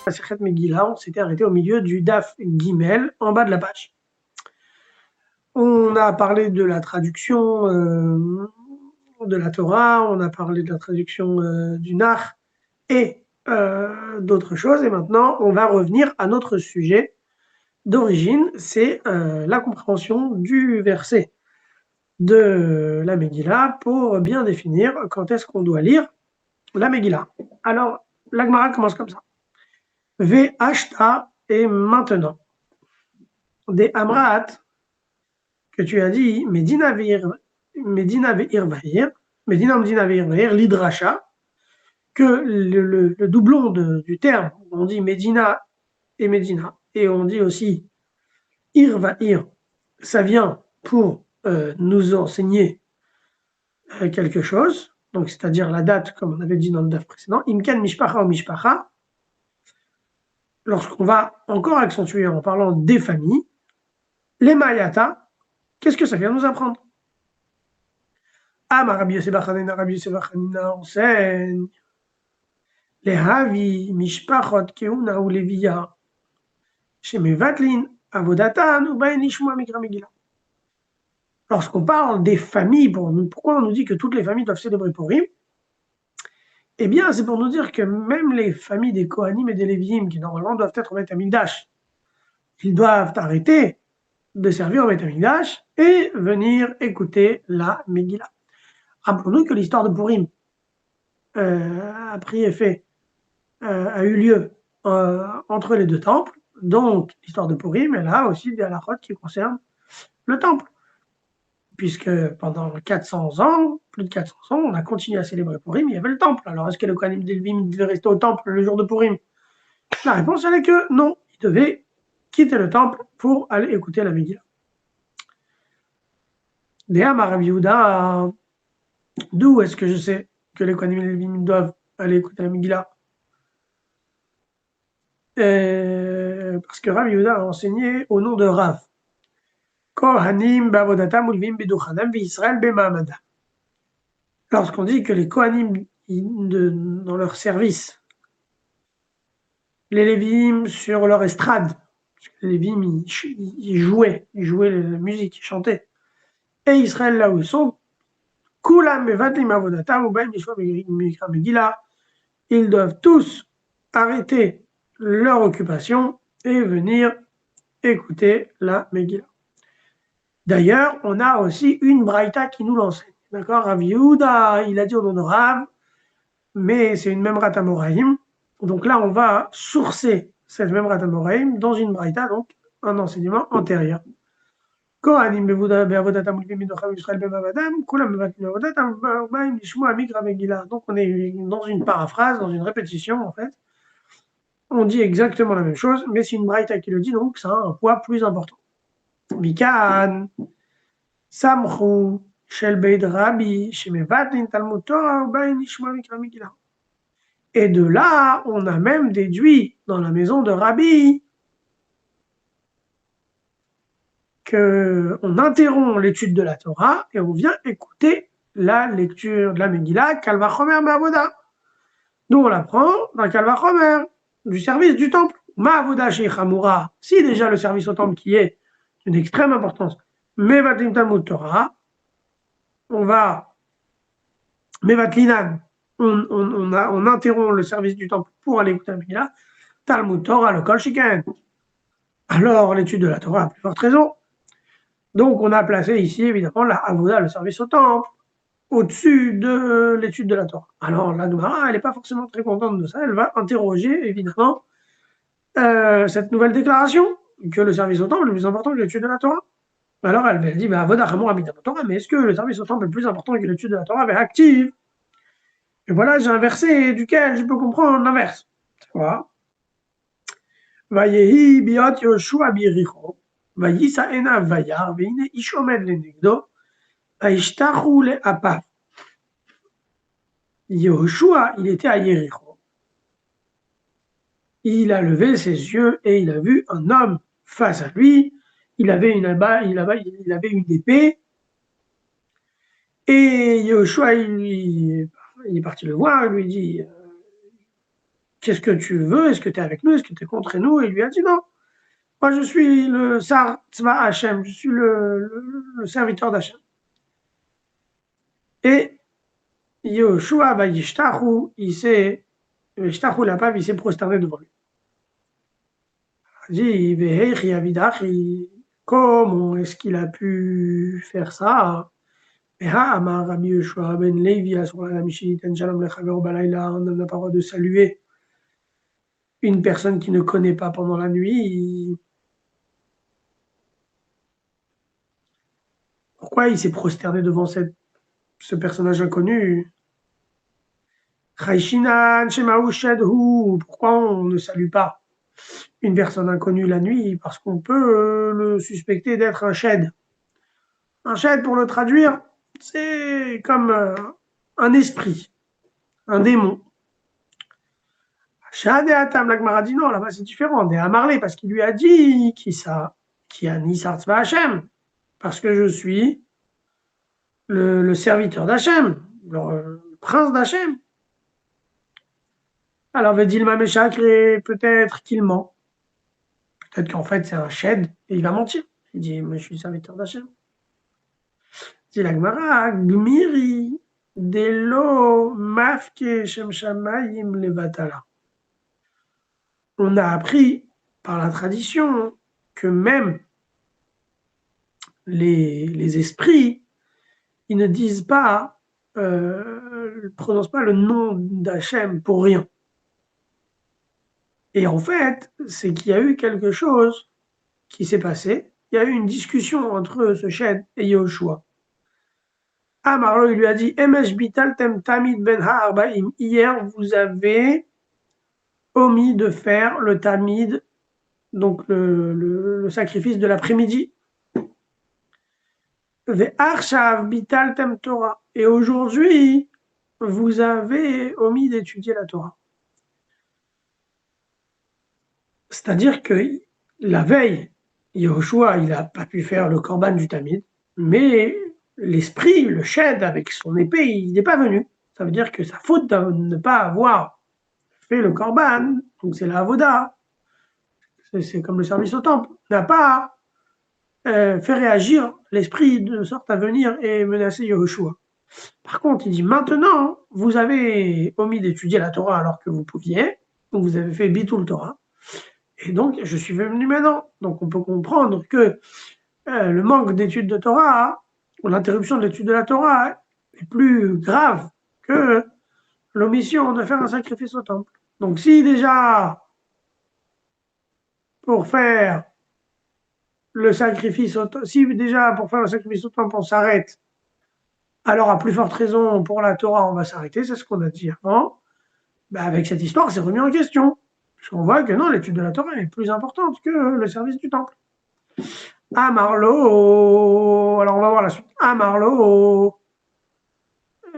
Masechet Megillah, on s'était arrêté au milieu du Daf Gimel, en bas de la page. On a parlé de la traduction de la Torah, on a parlé de la traduction du Nach et d'autres choses. Et maintenant, on va revenir à notre sujet d'origine, c'est la compréhension du verset de la Megillah pour bien définir quand est-ce qu'on doit lire la Megillah. Alors, la Gemara commence comme ça. Ve'ashta, et maintenant. Des Amraat, que tu as dit, Medina ve'ir va'ir, l'idracha, que le doublon du terme, on dit Medina, et on dit aussi ir va'ir, ça vient pour nous enseigner quelque chose, donc c'est-à-dire la date, comme on avait dit dans le daf précédent, imkan mishpacha ou mishpacha, lorsqu'on va encore accentuer en parlant des familles, les mayata, qu'est-ce que ça vient nous apprendre? Rabbi Yosef bar Chanina enseigne les havi mishpachot keuna ou leviya shemevatlin avodatan ou bain nishma mikra Megillah. Lorsqu'on parle des familles, pourquoi on nous dit que toutes les familles doivent célébrer Purim? Eh bien, c'est pour nous dire que même les familles des Kohanim et des Léviim, qui normalement doivent être au Beth Amikdash, ils doivent arrêter de servir au Beth Amikdash et venir écouter la Megillah. Rappelons-nous que l'histoire de Purim a pris effet, a eu lieu entre les deux temples. Donc, l'histoire de Purim, elle a aussi des halakhot qui concernent le temple. Puisque pendant 400 ans, plus de 400 ans, on a continué à célébrer Purim, il y avait le temple. Alors, est-ce que le Kohanim des Léviim devait rester au temple le jour de Purim? La réponse, elle est que non, ils devaient quitter le temple pour aller écouter la Megillah. Déham Rav Yehuda, d'où est-ce que je sais que les Kohanim et les Léviim doivent aller écouter la Megillah? Parce que Rav Yehuda a enseigné au nom de Rav. Kohanim bavodatam ulvim beduchanam v'Israël b'ma'amada. Lorsqu'on dit que les Kohanim, dans leur service, les Léviim sur leur estrade, parce que les Léviim, ils jouaient la musique, ils chantaient, et Israël là où ils sont, kulam mevatlim avodatam ubaim yishma mikra Megillah, ils doivent tous arrêter leur occupation et venir écouter la Megillah. D'ailleurs, on a aussi une braïta qui nous l'enseigne. D'accord? Rav Yehuda, il a dit au nom de Rav, mais c'est une memrat amoraïm. Donc là, on va sourcer cette memrat amoraïm dans une braïta, donc un enseignement antérieur. Donc on est dans une paraphrase, dans une répétition en fait. On dit exactement la même chose, mais c'est une braïta qui le dit, donc ça a un poids plus important. Mikan, Samchou, Shel Beid Rabbi, Shemevatlin Talmud Torah, Bain Nishma Mikra Megillah. Et de là, on a même déduit dans la maison de Rabbi qu'on interrompt l'étude de la Torah et on vient écouter la lecture de la Megillah, Kalva Chomer Ma'avoda. Nous, on l'apprend dans Kalva Chomer, du service du temple. Ma'avoda Sheikh Hamoura, si déjà le service au temple qui est d'une extrême importance, Mevatlin Talmud Torah, on va Mevatlinan, on interrompt le service du temple pour aller écouter la Megillah, Talmud Torah, le Kol Shiken. Alors, l'étude de la Torah a plus forte raison. Donc, on a placé ici, évidemment, la Avoda, le service au temple, au-dessus de l'étude de la Torah. Alors, la Gemara, elle n'est pas forcément très contente de ça. Elle va interroger, évidemment, cette nouvelle déclaration, que le service au temple est plus important que l'étude de la Torah. Alors, elle dit, Avoda Hamor Amida Torah, mais est-ce que le service au temple est plus important que l'étude de la Torah? Active. Et voilà, j'ai un verset duquel je peux comprendre l'inverse. Tu vois? Vayehi biot Yoshua biricho. Vayisa ena vayar, veine ish omed lenegdo, vaishtachu le'apav. Yoshua, il était à Yéricho. Il a levé ses yeux et il a vu un homme face à lui. Il avait une épée. Et Yoshua, il est parti le voir, il lui dit qu'est-ce que tu veux? Est-ce que tu es avec nous? Est-ce que tu es contre nous? Et il lui a dit non. Moi, je suis le Sar Tzva Hashem, je suis le serviteur d'Hachem. Et Yoshua, Yishtachu, Yishtachu Lapav, il s'est prosterné devant lui. Il dit, comment est-ce qu'il a pu faire ça? On n'a pas le droit de saluer une personne qui ne connaît pas pendant la nuit. Pourquoi il s'est prosterné devant ce personnage inconnu? Pourquoi on ne salue pas une personne inconnue la nuit? Parce qu'on peut le suspecter d'être un shed. Un shed, pour le traduire, c'est comme un esprit, un démon. Shad et Atam, l'Agmara dit non, là-bas c'est différent. Et Amarlé, parce qu'il lui a dit qui a Nisar Tzva Hashem, parce que je suis le serviteur d'Hachem, le prince d'Hachem. Alors, Vedilma Meshakre, peut-être qu'il ment. Peut-être qu'en fait c'est un shed et il va mentir. Il dit, mais je suis serviteur d'Hachem. Dit l'Agmara, Gmiri, Delo, Mafke, Shem Shamayim, Levatala. On a appris par la tradition que même les esprits, ils ne disent pas, ne prononcent pas le nom d'Hachem pour rien. Et en fait, c'est qu'il y a eu quelque chose qui s'est passé. Il y a eu une discussion entre ce Shed et Yehoshua. Marlo, il lui a dit, Emesh bital tem tamid ben ha'arbaim. Hier, vous avez omis de faire le tamid, donc le sacrifice de l'après-midi. Ve'arshav bital tem Torah. Et aujourd'hui, vous avez omis d'étudier la Torah. C'est-à-dire que la veille, Yehoshua, il n'a pas pu faire le korban du tamid, mais l'esprit, le shed avec son épée, il n'est pas venu. Ça veut dire que sa faute de ne pas avoir fait le korban, donc c'est la avoda, c'est comme le service au temple, n'a pas fait réagir l'esprit de sorte à venir et menacer Yehoshua. Par contre, il dit maintenant, vous avez omis d'étudier la Torah alors que vous pouviez, donc vous avez fait bitul Torah, et donc je suis venu maintenant. Donc on peut comprendre que le manque d'études de Torah, ou l'interruption de l'étude de la Torah, est plus grave que l'omission de faire un sacrifice au temple. Donc si déjà, pour faire le sacrifice au temple, si déjà pour faire le sacrifice au temple on s'arrête, alors à plus forte raison pour la Torah on va s'arrêter, c'est ce qu'on a dit avant. Ben avec cette histoire, c'est remis en question. Parce qu'on voit que non, l'étude de la Torah est plus importante que le service du temple. Marlo, alors on va voir la suite. Marlo,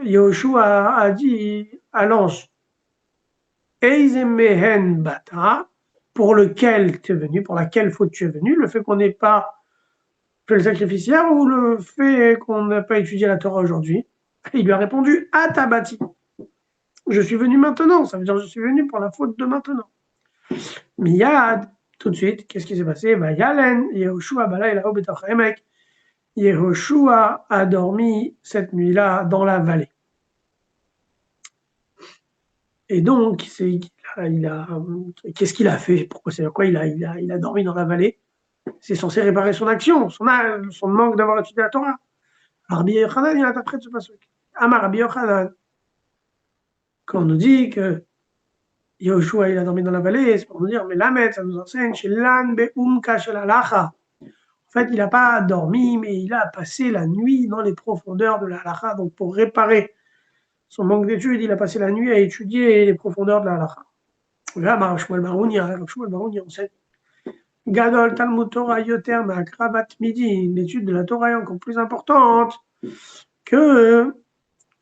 Yehoshua a dit à l'ange, Eizemehen bata, pour lequel tu es venu, pour laquelle faute tu es venu, le fait qu'on n'ait pas fait le sacrifice hier ou le fait qu'on n'a pas étudié la Torah aujourd'hui. Il lui a répondu, Atabati. Je suis venu maintenant, ça veut dire je suis venu pour la faute de maintenant. Miyad, tout de suite, qu'est-ce qui s'est passé? Yalen, Yehoshua, Balayla, Obetachemek. Yehoshua a dormi cette nuit-là dans la vallée. Et donc, qu'est-ce qu'il a fait? Pourquoi c'est quoi il a dormi dans la vallée? C'est censé réparer son action, son manque d'avoir étudié la Torah. Rabbi Yochanan, il interprète ce passage. Amar Rabbi Yochanan, quand on nous dit que Yehoshua, il a dormi dans la vallée, c'est pour nous dire, mais Lamed, ça nous enseigne, chez Lan Be'umka shel Halacha. En fait, il n'a pas dormi, mais il a passé la nuit dans les profondeurs de la Halacha. Donc, pour réparer son manque d'études, il a passé la nuit à étudier les profondeurs de la Halacha. Là, Shmuel Barouni enseigne. Gadol Talmud Torah Yoter Ma'akravat Midi, l'étude de la Torah est encore plus importante que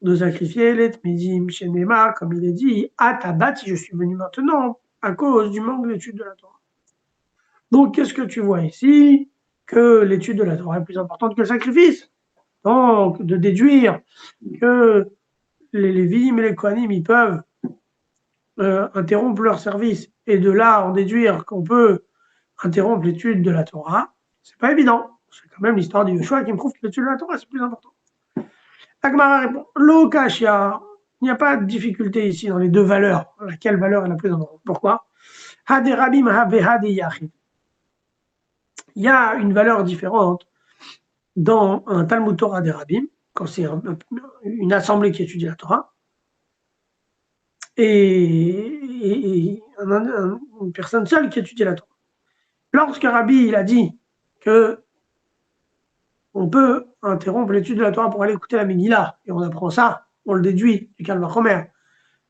de sacrifier les Tmidim chez Neymar, comme il est dit, Atabati, je suis venu maintenant à cause du manque d'étude de la Torah. Donc, qu'est-ce que tu vois ici? Que l'étude de la Torah est plus importante que le sacrifice. Donc, de déduire que les Lévim et les Kohanim, ils peuvent interrompre leur service et de là en déduire qu'on peut interrompre l'étude de la Torah, c'est pas évident. C'est quand même l'histoire de Yoshua qui me prouve que l'étude de la Torah, c'est plus important. Agmara répond, Lokashia, il n'y a pas de difficulté ici dans les deux valeurs. Laquelle valeur est la plus importante? Pourquoi? Haderabim Havehade Yachid. Il y a une valeur différente dans un Talmud Torah des Rabbim, quand c'est une assemblée qui étudie la Torah, et une personne seule qui étudie la Torah. Lorsque Rabbi il a dit que on peut interrompre l'étude de la Torah pour aller écouter la Megillah, et on apprend ça, on le déduit du Kal Vachomer,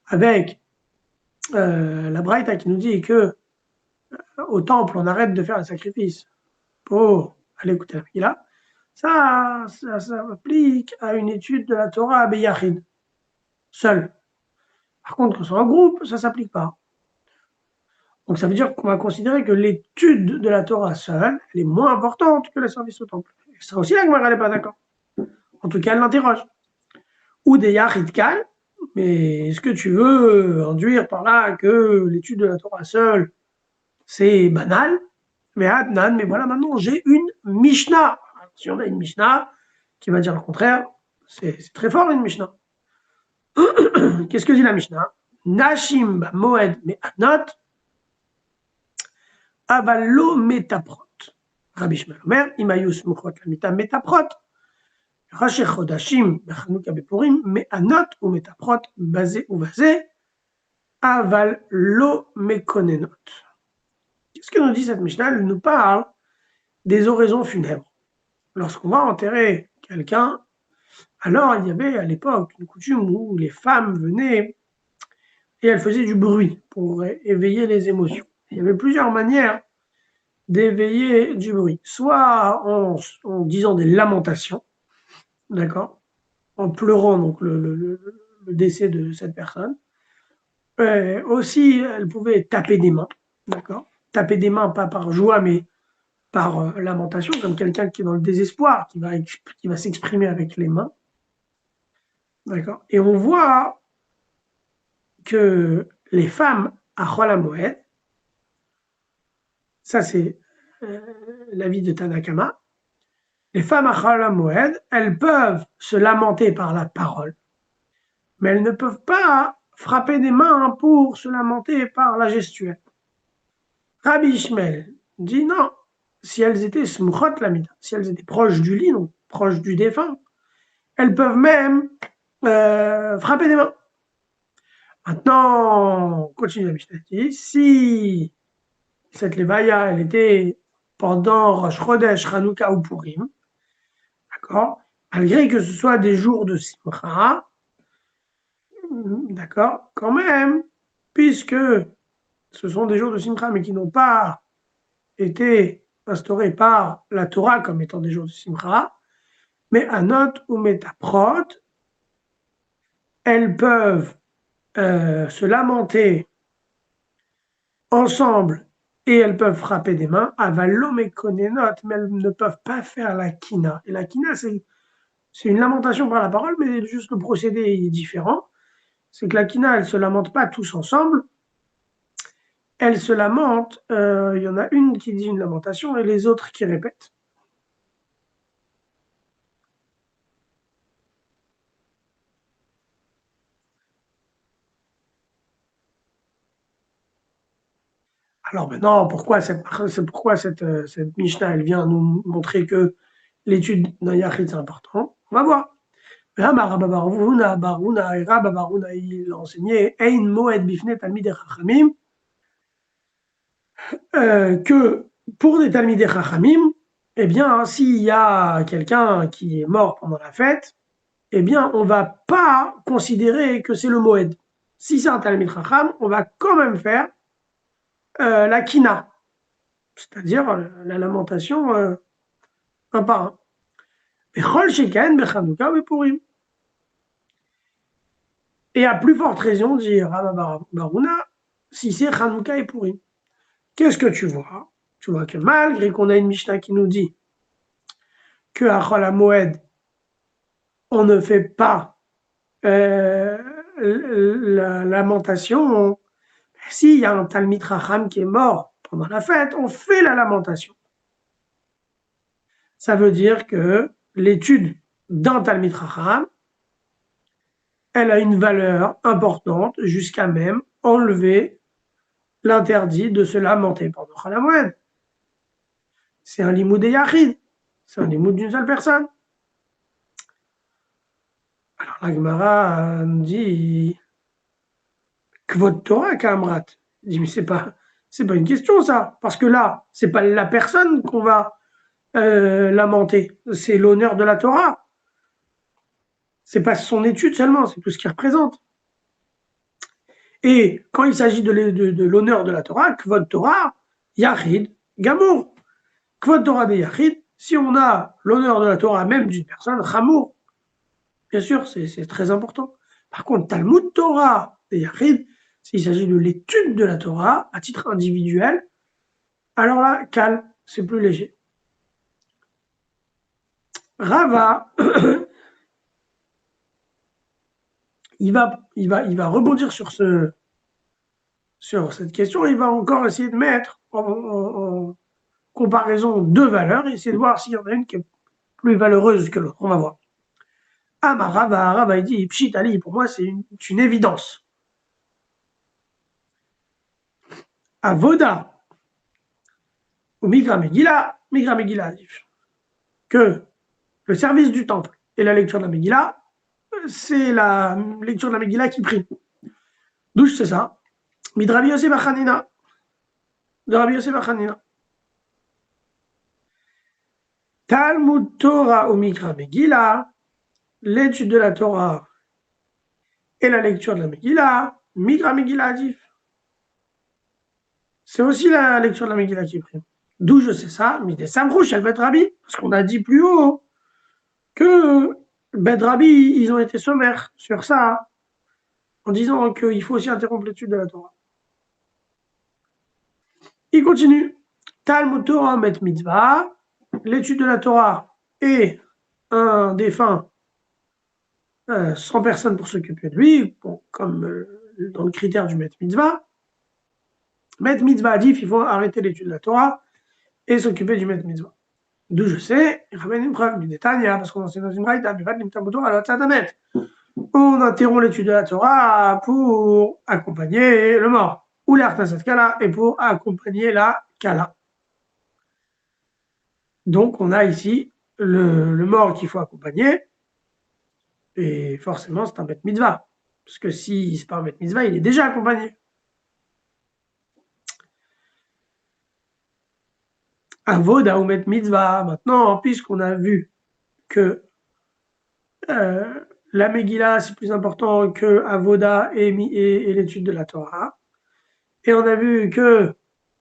avec la Braïta qui nous dit que au temple on arrête de faire un sacrifice pour aller écouter la Megillah, ça s'applique à une étude de la Torah à Beyachid, seul. Par contre, quand c'est en groupe, ça ne s'applique pas. Donc ça veut dire qu'on va considérer que l'étude de la Torah seule, elle est moins importante que le service au temple. Et ça aussi, la Gemara n'est pas d'accord. En tout cas, elle l'interroge. Ou des Yachid Kal, mais est-ce que tu veux induire par là que l'étude de la Torah seule, c'est banal? Mais Adnan, mais voilà, maintenant j'ai une Mishnah. Si on a une Mishnah qui va dire le contraire, c'est très fort une Mishnah. Qu'est-ce que dit la Mishnah? Nashim Moed Me'anot Avallo Metaprot. Rabbi Shmuel Omer, Imayus Mukhot Lamita Metaprot. Rashi Chodashim Bechanouka Bepurim Me'anot ou Metaprot Basé ou Basé Aval Lo Mekonenot. Qu'est-ce que nous dit cette Mishnah? Elle nous parle des oraisons funèbres. Lorsqu'on va enterrer quelqu'un, alors il y avait à l'époque une coutume où les femmes venaient et elles faisaient du bruit pour éveiller les émotions. Il y avait plusieurs manières d'éveiller du bruit, soit en disant des lamentations, d'accord, en pleurant donc le décès de cette personne. Aussi, elle pouvait taper des mains, d'accord, taper des mains pas par joie mais par lamentation, comme quelqu'un qui est dans le désespoir, qui va s'exprimer avec les mains. D'accord. Et on voit que les femmes à Chol HaMoed, ça c'est l'avis de Tanakama, les femmes à Chol HaMoed, elles peuvent se lamenter par la parole, mais elles ne peuvent pas frapper des mains pour se lamenter par la gestuelle. Rabbi Ishmael dit non, si elles étaient smuchot lamida, si elles étaient proches du lit, donc proches du défunt, elles peuvent même frapper des mains. Maintenant, on continue la Mishnah. Si cette levaya, elle était pendant Rosh Chodesh, Hanouka ou Purim, d'accord, malgré que ce soit des jours de Simcha, d'accord, quand même, puisque ce sont des jours de Simcha, mais qui n'ont pas été instaurés par la Torah comme étant des jours de Simcha, mais Anot ou Metaprot, elles peuvent se lamenter ensemble et elles peuvent frapper des mains, avalom et konenot, mais elles ne peuvent pas faire la kina. Et la kina, c'est une lamentation par la parole, mais juste le procédé est différent. C'est que la kina, elle ne se lamente pas tous ensemble, elle se lamente, il y en a une qui dit une lamentation et les autres qui répètent. Alors maintenant, pourquoi cette Mishnah, elle vient nous montrer que l'étude d'un Yachid, c'est important? On va voir. Il a enseigné Ein Moed Bifne Talmidei Chachamim, que pour des Talmidei Chachamim, eh bien, s'il y a quelqu'un qui est mort pendant la fête, eh bien, on ne va pas considérer que c'est le Moed. Si c'est un Talmid Chacham, on va quand même faire la Kina, c'est-à-dire la lamentation un par un. Bechol Sheken, Bechanouka, Bepurim. Et à plus forte raison, dit Rabba Barouna, si c'est Hanouka et Purim. Qu'est-ce que tu vois? Tu vois que malgré qu'on a une Mishnah qui nous dit que à Chol HaMoed, on ne fait pas la lamentation, S'il y a un Talmid Chacham qui est mort pendant la fête, on fait la lamentation. Ça veut dire que l'étude d'un Talmid Chacham, elle a une valeur importante jusqu'à même enlever l'interdit de se lamenter pendant Chol HaMoed. C'est un limoud des Yachid, c'est un limoud d'une seule personne. Alors la Gemara nous dit Kvod Torah Kamrat. Il dit mais c'est pas une question ça, parce que là c'est pas la personne qu'on va lamenter, c'est l'honneur de la Torah. C'est pas son étude seulement, c'est tout ce qu'il représente. Et quand il s'agit de l'honneur de la Torah, Kvod Torah, Yachid, Gamour. Kvod Torah des Yachid, si on a l'honneur de la Torah même d'une personne, Chamour. Bien sûr, c'est très important. Par contre, Talmud Torah des Yachid, s'il s'agit de l'étude de la Torah à titre individuel, alors là, calme, c'est plus léger. Rava, il va rebondir sur cette question, il va encore essayer de mettre en comparaison deux valeurs et essayer de voir s'il y en a une qui est plus valeureuse que l'autre. On va voir. Ah, ma Rava, il dit, Pshit Ali, pour moi, c'est une évidence. Avoda, ou Migra Megillah, que le service du temple et la lecture de la Megillah, c'est la lecture de la Megillah qui prime. D'où je sais ça? Midrabi Yosef Achanina. De Rabbi Yosef Achanina. Talmud Torah ou Mikra Megillah, l'étude de la Torah et la lecture de la Megillah, Mikra Megillah Adif. C'est aussi la lecture de la Megillah qui prime. D'où je sais ça? Mais des Samrouch, elle va être Rabbi, parce qu'on a dit plus haut que Rabbi, ils ont été sommaires sur ça, en disant qu'il faut aussi interrompre l'étude de la Torah. Il continue. Talmud Torah met mitzvah, l'étude de la Torah et un défunt, 100 personnes pour s'occuper de lui, bon, comme dans le critère du met mitzvah. Met mitzvah dit il faut arrêter l'étude de la Torah et s'occuper du met mitzvah. D'où je sais, il ramène une preuve du détail, parce qu'on enseigne dans une braïta, on interrompt l'étude de la Torah pour accompagner le mort, ou l'artasat kala, et pour accompagner la kala. Donc on a ici le mort qu'il faut accompagner, et forcément c'est un bet mitzvah, parce que si c'est pas un bet mitzvah, il est déjà accompagné. Avoda ou met mitzvah, maintenant, puisqu'on a vu que la Megillah, c'est plus important que Avoda et l'étude de la Torah. Et on a vu que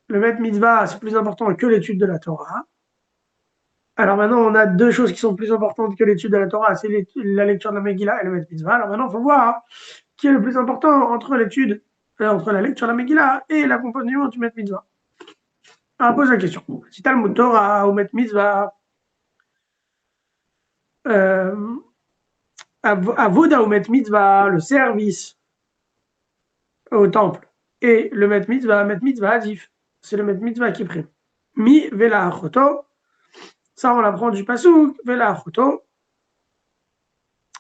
le Met Mitzvah, c'est plus important que l'étude de la Torah. Alors maintenant, on a deux choses qui sont plus importantes que l'étude de la Torah, c'est la lecture de la Megillah et le Met Mitzvah. Alors maintenant, il faut voir qui est le plus important entre la lecture de la Megillah et l'accompagnement du Met Mitzvah. Alors, on pose la question. Si Talmud Torah ou Met Mitzvah, Avoda ou Met Mitzvah, le service au temple, et le Met Mitzvah Adif, c'est le Met Mitzvah qui prime. Mi Vela Achoto, ça on l'apprend du Pasuk, Vela Achoto,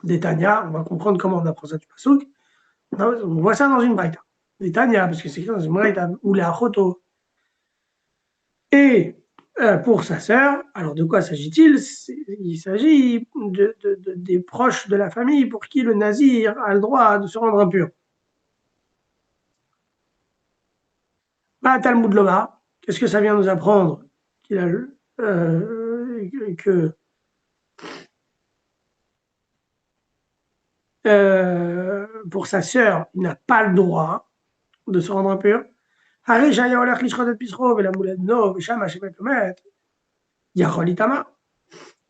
des Tanya, on va comprendre comment on apprend ça du Pasuk. On voit ça dans une braïta. Des Tanya, parce que c'est écrit dans une braïta, ou la Achoto. Et pour sa sœur, alors de quoi s'agit-il? Il s'agit des proches de la famille pour qui le nazir a le droit de se rendre impur. Bah, Talmud Loma, qu'est-ce que ça vient nous apprendre? Qu'il a que pour sa sœur, il n'a pas le droit de se rendre impur.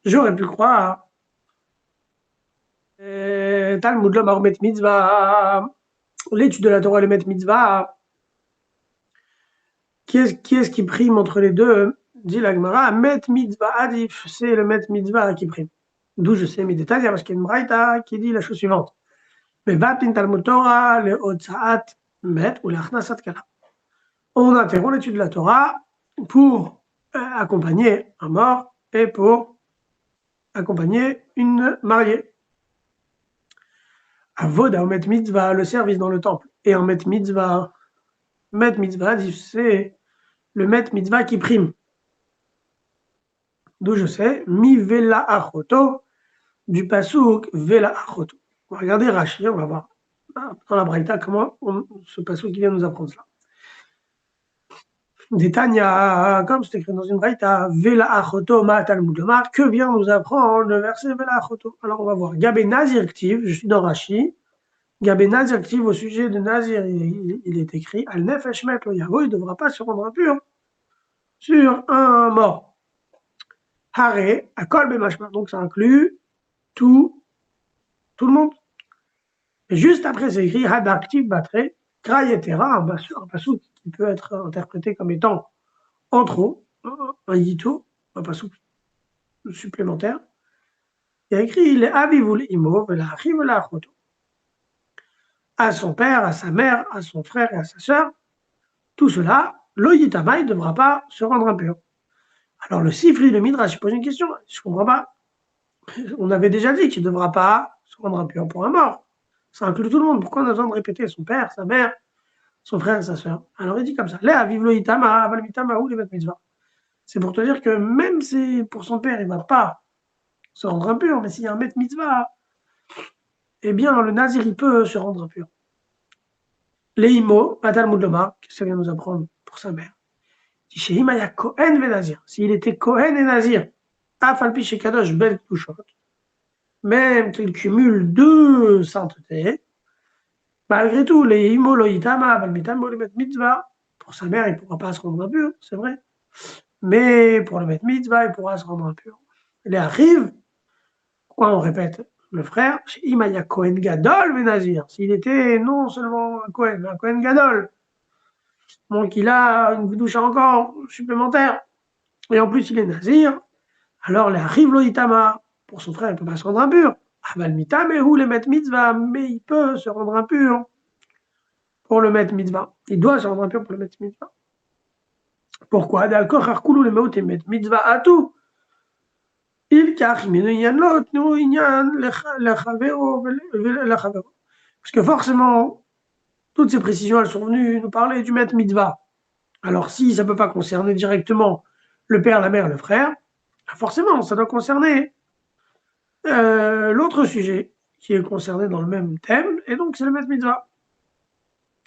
J'aurais pu croire. Talmud Loma met mitzvah, l'étude de la Torah et le met mitzvah. Qui est-ce qui prime entre les deux? Dit la Gemara, met mitzvah adif, c'est le met mitzvah qui prime. D'où je sais mes détails, parce qu'il y a une braïta qui dit la chose suivante. Mais vatin Talmud Torah, le otsaat met ou l'achnasat kala. On interrompt l'étude de la Torah pour accompagner un mort et pour accompagner une mariée. Avoda ou met mitzvah, le service dans le temple. Et en met mitzvah, c'est le met mitzvah qui prime. D'où je sais, mi vela achoto, du pasouk vela achoto. On va regarder Rashi, on va voir dans la Braïta comment ce pasouk qui vient nous apprendre cela. Des Tanya, comme c'est écrit dans une Braïta, vela achoto ma talmud lomar, que vient nous apprendre le verset vela achoto. Alors on va voir. Gabé Nazir Ktiv, je suis dans Rashi. Gabé Nazir Ktiv, au sujet de Nazir, il est écrit al nefesh met lo yavo, il ne devra pas se rendre impur sur un mort. Hare, à kol bemashma, donc ça inclut tout le monde. Et juste après, c'est écrit hadaktiv batre, krayetera, un pasouk qui peut être interprété comme étant en trop, un yito, un pasouk supplémentaire. Il y a écrit les avivul imo, la achiv la achoto. À son père, à sa mère, à son frère et à sa sœur, tout cela, lo yitama, il ne devra pas se rendre impur. Alors le Sifri, le Midrash, pose une question, je ne comprends pas. On avait déjà dit qu'il ne devra pas se rendre impur pour un mort. Ça inclut tout le monde. Pourquoi on a besoin de répéter son père, sa mère, son frère et sa sœur? Alors il dit comme ça, Léa, vive le Itama, aval mitama ou les mitzvah. C'est pour te dire que même si pour son père, il ne va pas se rendre impur, mais s'il y a un met mitzvah, eh bien le nazir, il peut se rendre impur. Les imo, Talmud Lomar, que ça vient nous apprendre pour sa mère. Shehimaya Kohen ve Nazir. S'il était Kohen et Nazir, Afalpi Shekadosh Bel Kushot, même qu'il cumule deux saintetés, malgré tout, les imo loitama, balmitamo, le met mitzvah, pour sa mère, il ne pourra pas se rendre impur, c'est vrai. Mais pour le met mitzvah, il pourra se rendre impur. Il arrive, quoi on répète le frère, chez Imaya Kohen Gadol ve Nazir. S'il était non seulement un Kohen Gadol, donc il a une douche encore supplémentaire, et en plus il est nazir, alors les arrive loitama, pour son frère, il ne peut pas se rendre impur. Aval mitamehu le met mitzvah, mais il peut se rendre impur pour le met mitzvah. Il doit se rendre impur pour le met mitzvah. Pourquoi? D'accord, harkulu le met mitzvah à tout. Il car l'autre, nous parce que forcément, toutes ces précisions, elles sont venues nous parler du met mitzvah. Alors si ça ne peut pas concerner directement le père, la mère, le frère, forcément, ça doit concerner l'autre sujet qui est concerné dans le même thème, et donc c'est le met mitzvah.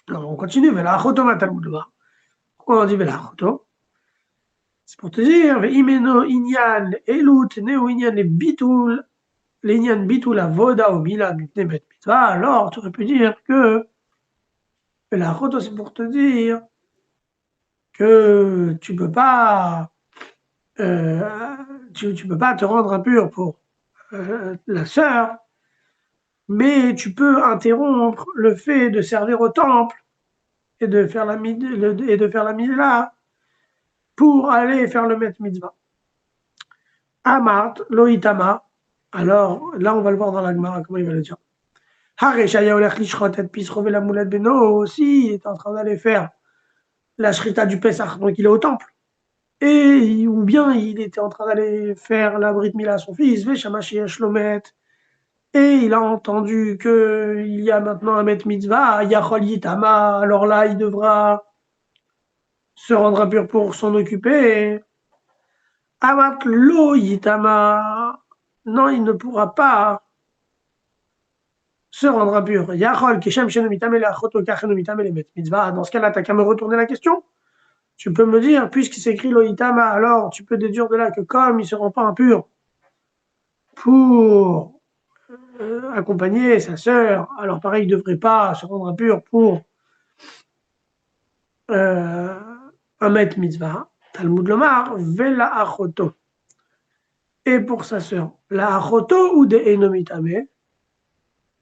Alors on continue, pourquoi on dit velachoto? C'est pour te dire, imeno inyan elut neo inyan et bitul, l'inyan bitul avoda ou mila mitne met mitzvah, alors tu aurais pu dire que velachoto c'est pour te dire que tu peux pas tu peux pas te rendre impur pour la sœur, mais tu peux interrompre le fait de servir au temple et de faire la mila pour aller faire le met mitzvah. Amart, loitama, alors là on va le voir dans la Gemara, comment il va le dire. Si il est en train d'aller faire la shrita du Pessah, donc il est au temple. Et, ou bien il était en train d'aller faire la Brit Mila à son fils, Shlomet, et il a entendu qu'il y a maintenant un met mitzvah, Yachol Yitama, alors là il devra se rendre impur pour s'en occuper. Amat lo Yitama, non, il ne pourra pas se rendre impur. Yachol Keshem Shenomitamme Leachoto Kachenomitamme le met mitzvah. Dans ce cas-là, t'as qu'à me retourner la question. Tu peux me dire, puisqu'il s'écrit Loïtama, alors tu peux déduire de là que comme il ne se rend pas impur pour accompagner sa sœur, alors pareil, il ne devrait pas se rendre impur pour un met mitzvah. Talmud Lomar, Vela Achoto. Et pour sa sœur, la Achoto ou des Enomitame,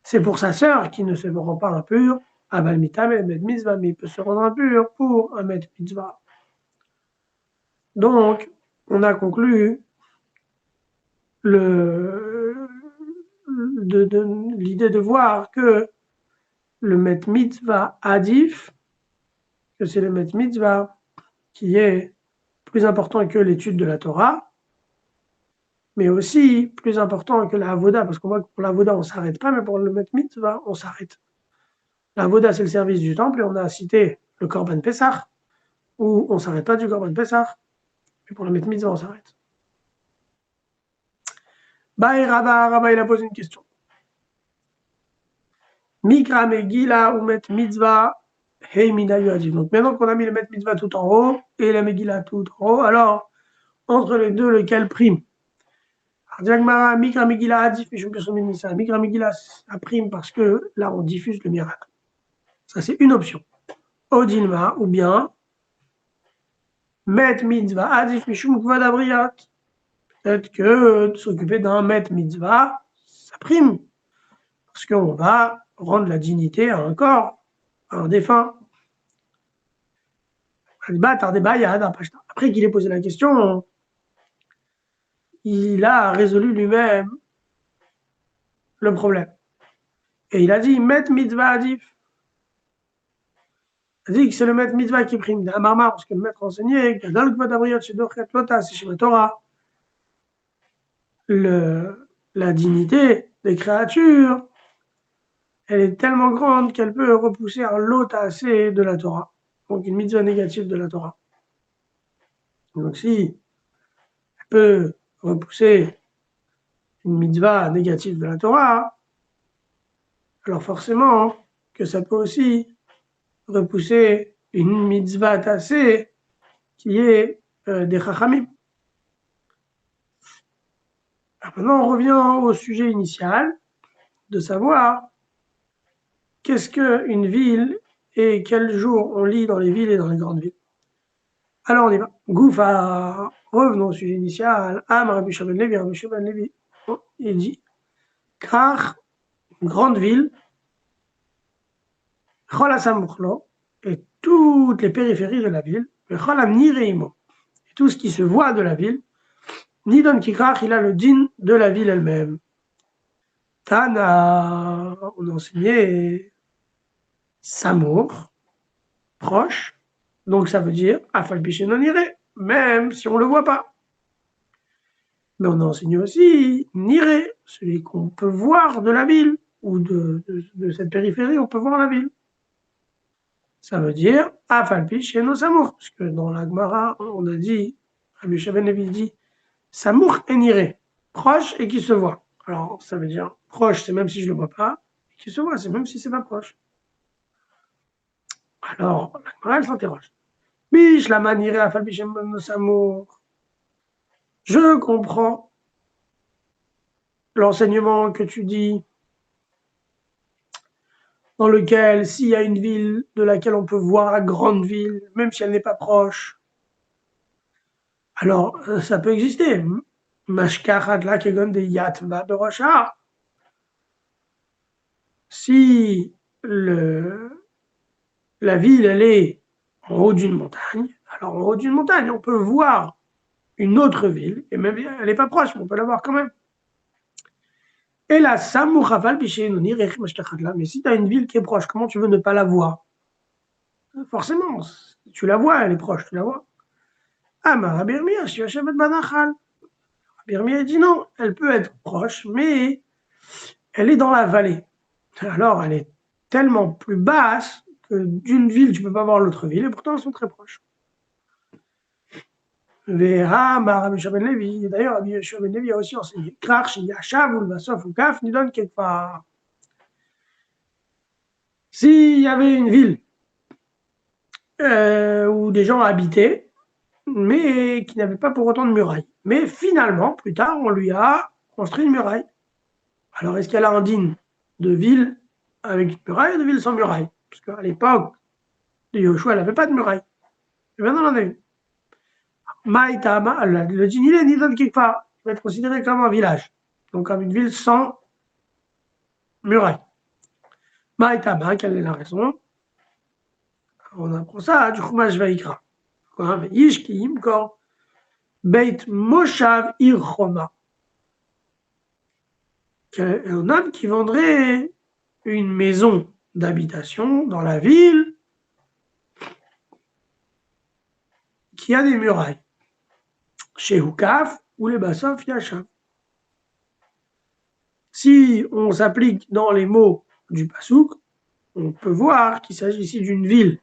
c'est pour sa sœur qui ne se rend pas impur, Aval Mitame, met mitzvah, mais il peut se rendre impur pour un met mitzvah. Donc, on a conclu l'idée de voir que le met mitzvah adif, que c'est le met mitzvah qui est plus important que l'étude de la Torah, mais aussi plus important que la avoda, parce qu'on voit que pour la avoda, on ne s'arrête pas, mais pour le met mitzvah, on s'arrête. La avoda, c'est le service du temple, et on a cité le Korban Pessah, où on ne s'arrête pas du Korban Pessah, mais pour le met mitzvah, on s'arrête. Rabba, il a posé une question. Mikra Megillah ou met mitzvah, hey mina yuadif. Donc maintenant qu'on a mis le met mitzvah tout en haut et la Megillah tout en haut, alors entre les deux, lequel prime? Mikra Megillah adif, Mikra Megillah, ça prime parce que là on diffuse le miracle. Ça c'est une option. Odilma ou bien met mitzvah adif mishum kvad abriat. Peut-être que de s'occuper d'un met mitzvah, ça prime. Parce qu'on va rendre la dignité à un corps, à un défunt. Après qu'il ait posé la question, il a résolu lui-même le problème. Et il a dit, met mitzvah adif. Il a dit que c'est le met mitzvah qui prime. Parce que le maître enseignait, la dignité des créatures, elle est tellement grande qu'elle peut repousser un lot assez de la Torah. Donc une mitzvah négative de la Torah. Donc si elle peut repousser une mitzvah négative de la Torah, alors forcément que ça peut aussi repousser une mitzvah tassée qui est des chachamim. Maintenant, on revient au sujet initial de savoir qu'est-ce qu'une ville et quel jour on lit dans les villes et dans les grandes villes. Alors on y va. Goufa, revenons au sujet initial. Rabbi Shimon Levi, il dit, car une grande ville, Chol HaSamuchlo, et toutes les périphéries de la ville, et Chol HaNireimo, et tout ce qui se voit de la ville, Nidon Kikrach, il a le din de la ville elle-même. Tana, on enseignait Samour, proche, donc ça veut dire Afal Piché non iré, même si on ne le voit pas. Mais on enseigne aussi Niré, celui qu'on peut voir de la ville, ou de cette périphérie, on peut voir la ville. Ça veut dire Afalpi chez nos Samour, parce que dans la Gemara, on a dit, Rabbi Shimon Levi dit, Samour et Niré, proche et qui se voit. Alors ça veut dire proche, c'est même si je ne le vois pas, et qui se voit, c'est même si c'est pas proche. Alors la Gemara, elle s'interroge. Bish la maniré Afalpi chez nos Samour. Je comprends l'enseignement que tu dis, dans lequel, s'il y a une ville de laquelle on peut voir la grande ville, même si elle n'est pas proche, alors ça peut exister. Si la ville, elle est en haut d'une montagne, alors en haut d'une montagne, on peut voir une autre ville, et même elle n'est pas proche, mais on peut la voir quand même. Et la Samouchaval Bichénoni, mais si tu as une ville qui est proche, comment tu veux ne pas la voir? Forcément, tu la vois, elle est proche, tu la vois. Ah, mais Rabbi Yirmiyah, si Hashem Banachal. Rabbi Yirmiyah dit non, elle peut être proche, mais elle est dans la vallée. Alors, elle est tellement plus basse que d'une ville, tu ne peux pas voir l'autre ville, et pourtant, elles sont très proches. D'ailleurs, Rabbi Shimon Levi a aussi enseigné. S'il y avait une ville où des gens habitaient, mais qui n'avait pas pour autant de muraille. Mais finalement, plus tard, on lui a construit une muraille. Alors, est-ce qu'elle a un digne de ville avec une muraille ou de ville sans muraille? Parce qu'à l'époque de Yoshua, elle n'avait pas de muraille. Et maintenant, on en a une. Maïtama, le digne, il est ni dans quelque part. Il va être considéré comme un village. Donc, comme une ville sans muraille. Maïtama, quelle est la raison? On apprend ça du Chumash Vaikra. Yish ki yimkor Beit Moshav Irchoma. Un homme qui vendrait une maison d'habitation dans la ville qui a des murailles. Chez Hukaf ou les Bassof Yashav. Si on s'applique dans les mots du Pasouk, on peut voir qu'il s'agit ici d'une ville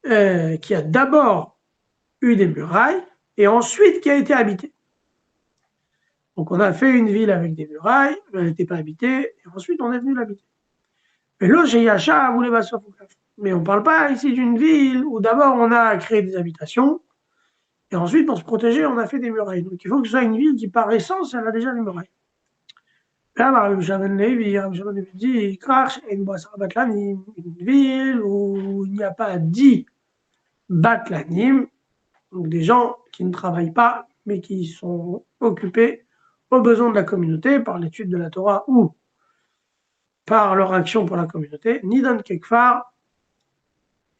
qui a d'abord eu des murailles et ensuite qui a été habitée. Donc on a fait une ville avec des murailles, elle n'était pas habitée, et ensuite on est venu l'habiter. Mais là, chez Yacha, vous les Bassof Hukaf. Mais on ne parle pas ici d'une ville où d'abord on a créé des habitations, et ensuite pour se protéger, on a fait des murailles. Donc il faut que ce soit une ville qui par essence, elle a déjà des murailles. Là, Rabbi Shimon Levi dit, Krach et Batlanim, une ville où il n'y a pas 10 Batlanim, donc des gens qui ne travaillent pas, mais qui sont occupés aux besoins de la communauté par l'étude de la Torah ou par leur action pour la communauté, Nidan Kekfar,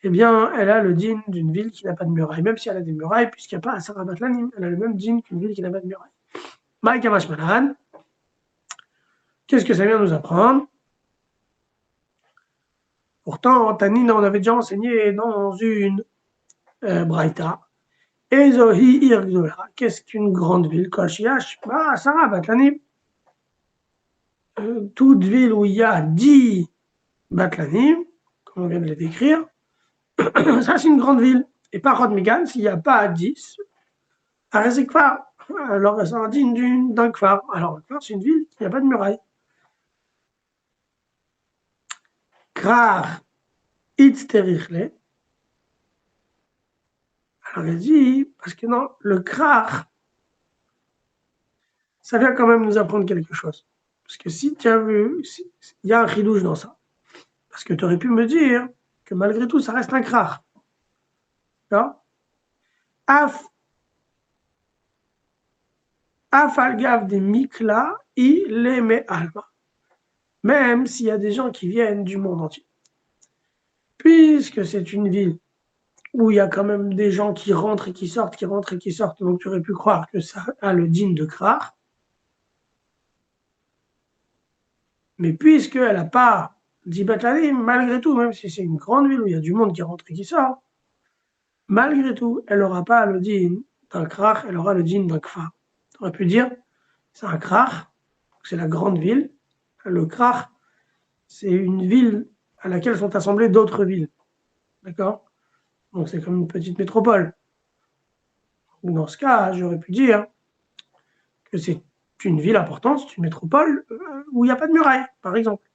eh bien, elle a le din d'une ville qui n'a pas de muraille, même si elle a des murailles, puisqu'il n'y a pas un Sarah Batlanim, elle a le même din qu'une ville qui n'a pas de muraille. Maïka Mashmanan, qu'est-ce que ça vient nous apprendre? Pourtant, Tanina, on avait déjà enseigné dans une Braïta. Ezohi Irgdola, qu'est-ce qu'une grande ville? Kolchiach, Sarah Batlanim. Toute ville où il y a 10 Batlanim, comme on vient de les décrire, ça c'est une grande ville. Et par Rod Migan, s'il n'y a pas 10, Arezekvar, alors ça indigne d'un kvar. Alors, un kvar, c'est une ville qui n'a pas de muraille. Krar Itzterichle. Alors, il dit, parce que non, le krar, ça vient quand même nous apprendre quelque chose. Parce que si tu as vu, il y a un chidouche dans ça. Parce que tu aurais pu me dire que malgré tout, ça reste un krar. Af algav des mikla, il les met alma. Même s'il y a des gens qui viennent du monde entier. Puisque c'est une ville où il y a quand même des gens qui rentrent et qui sortent, qui rentrent et qui sortent, donc tu aurais pu croire que ça a le din de krar. Mais puisqu'elle n'a pas dit Batlanim, malgré tout, même si c'est une grande ville où il y a du monde qui rentre et qui sort, malgré tout, elle n'aura pas le din d'un krar, elle aura le din d'un kfar. Tu aurais pu dire, c'est un krar, c'est la grande ville. Le krar, c'est une ville à laquelle sont assemblées d'autres villes. D'accord? Donc c'est comme une petite métropole. Dans ce cas, j'aurais pu dire que c'est une ville importante, c'est une métropole où il n'y a pas de muraille, par exemple.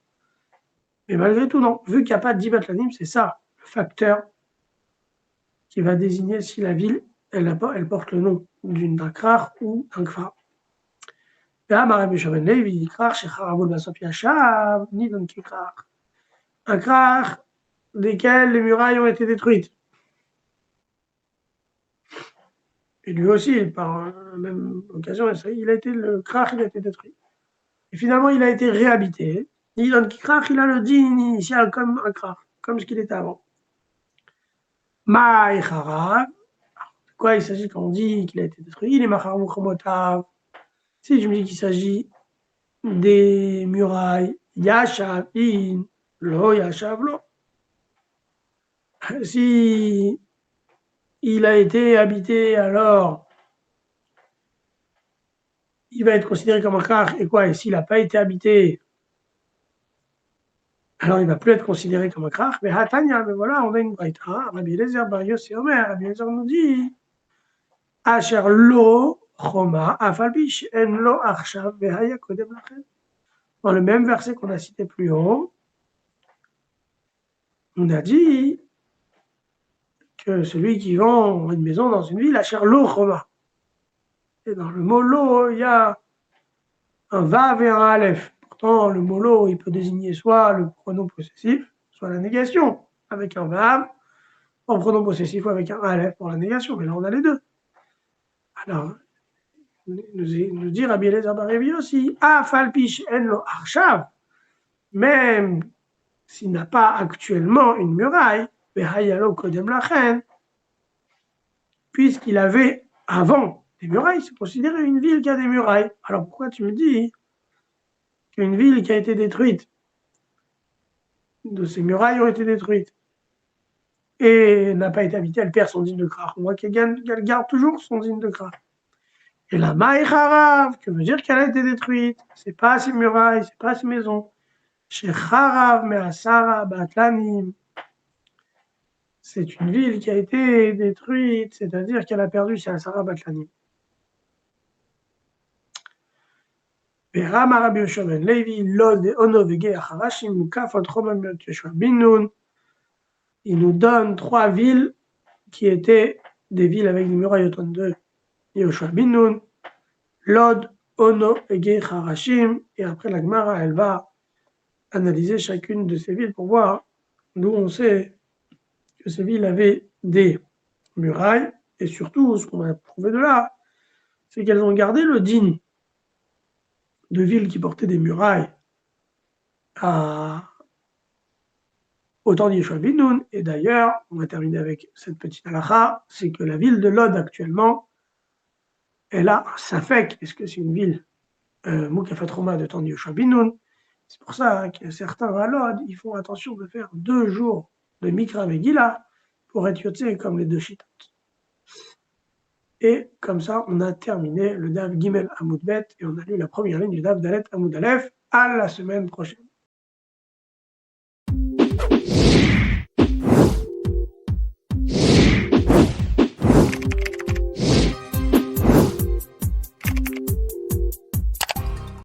Mais malgré tout, non. Vu qu'il n'y a pas de Batlanim, c'est ça le facteur qui va désigner si la ville, elle porte le nom d'un krar ou d'un kfar. Un krar desquels les murailles ont été détruites. Et lui aussi, par la même occasion, le krar, il a été détruit. Et finalement, il a été réhabité. Il a le din initial comme un krar, comme ce qu'il était avant. Maïchara, de quoi il s'agit quand on dit qu'il a été détruit? Il est machar muchomotav. Si je me dis qu'il s'agit des murailles, yashav in, lo yashav lo. Si il a été habité, alors il va être considéré comme un krar. Et quoi? Et s'il n'a pas été habité, alors il ne va plus être considéré comme un krar. Mais Hatania, mais voilà, on a une braïta. Rabbi Eliezer Bar Yossi Omer, Rabbi Eliezer nous dit Asher lo choma afalbish en lo achshav vehaya kodem lachem. Dans le même verset qu'on a cité plus haut, on a dit que celui qui vend une maison dans une ville, Asher lo choma. Et dans le mot lo, il y a un vav et un aleph. Pourtant, le mot lo, il peut désigner soit le pronom possessif, soit la négation, avec un vav, en pronom possessif ou avec un aleph pour la négation. Mais là, on a les deux. Alors, nous dit Rabbi Eliezer Bar Levi aussi, afalpish en lo arshav, même s'il n'a pas actuellement une muraille, vehayalo kodem lachen, puisqu'il avait avant des murailles, c'est considéré une ville qui a des murailles. Alors pourquoi tu me dis qu'une ville qui a été détruite, de ces murailles ont été détruites et n'a pas été habitée, elle perd son din de krach. On voit qu'elle garde toujours son din de krach. Et la maïcharav, que veut dire qu'elle a été détruite? C'est pas ces murailles, c'est pas ces maisons. Chez Charav, Measara, Batlanim, c'est une ville qui a été détruite, c'est-à-dire qu'elle a perdu ses Asara Batlanim. Berama Rabbi Yoshua ben Levi, Lod, Ono, Vege, Acharashim, Mukafot, Chomam, Yoshua bin Nun. Il nous donne 3 villes qui étaient des villes avec des murailles autant de Yoshua bin Nun, Lod, Ono, Vege, Acharashim. Et après la Gemara, elle va analyser chacune de ces villes pour voir d'où on sait que ces villes avaient des murailles, et surtout, ce qu'on a prouvé de là, c'est qu'elles ont gardé le din de villes qui portaient des murailles au temps d'Yeshua bin Nun. Et d'ailleurs, on va terminer avec cette petite halakha, c'est que la ville de Lod actuellement, elle a un safek, est-ce que c'est une ville Mukafat Roma de temps d'Yeshua bin Nun? C'est pour ça que certains à Lod, ils font attention de faire 2 jours de Mikra Megillah pour être yotzé comme les 2 shitot. Et comme ça, on a terminé le Daf Gimel Amoud Bet et on a lu la première ligne du Daf Dalet Amoud Aleph. À la semaine prochaine.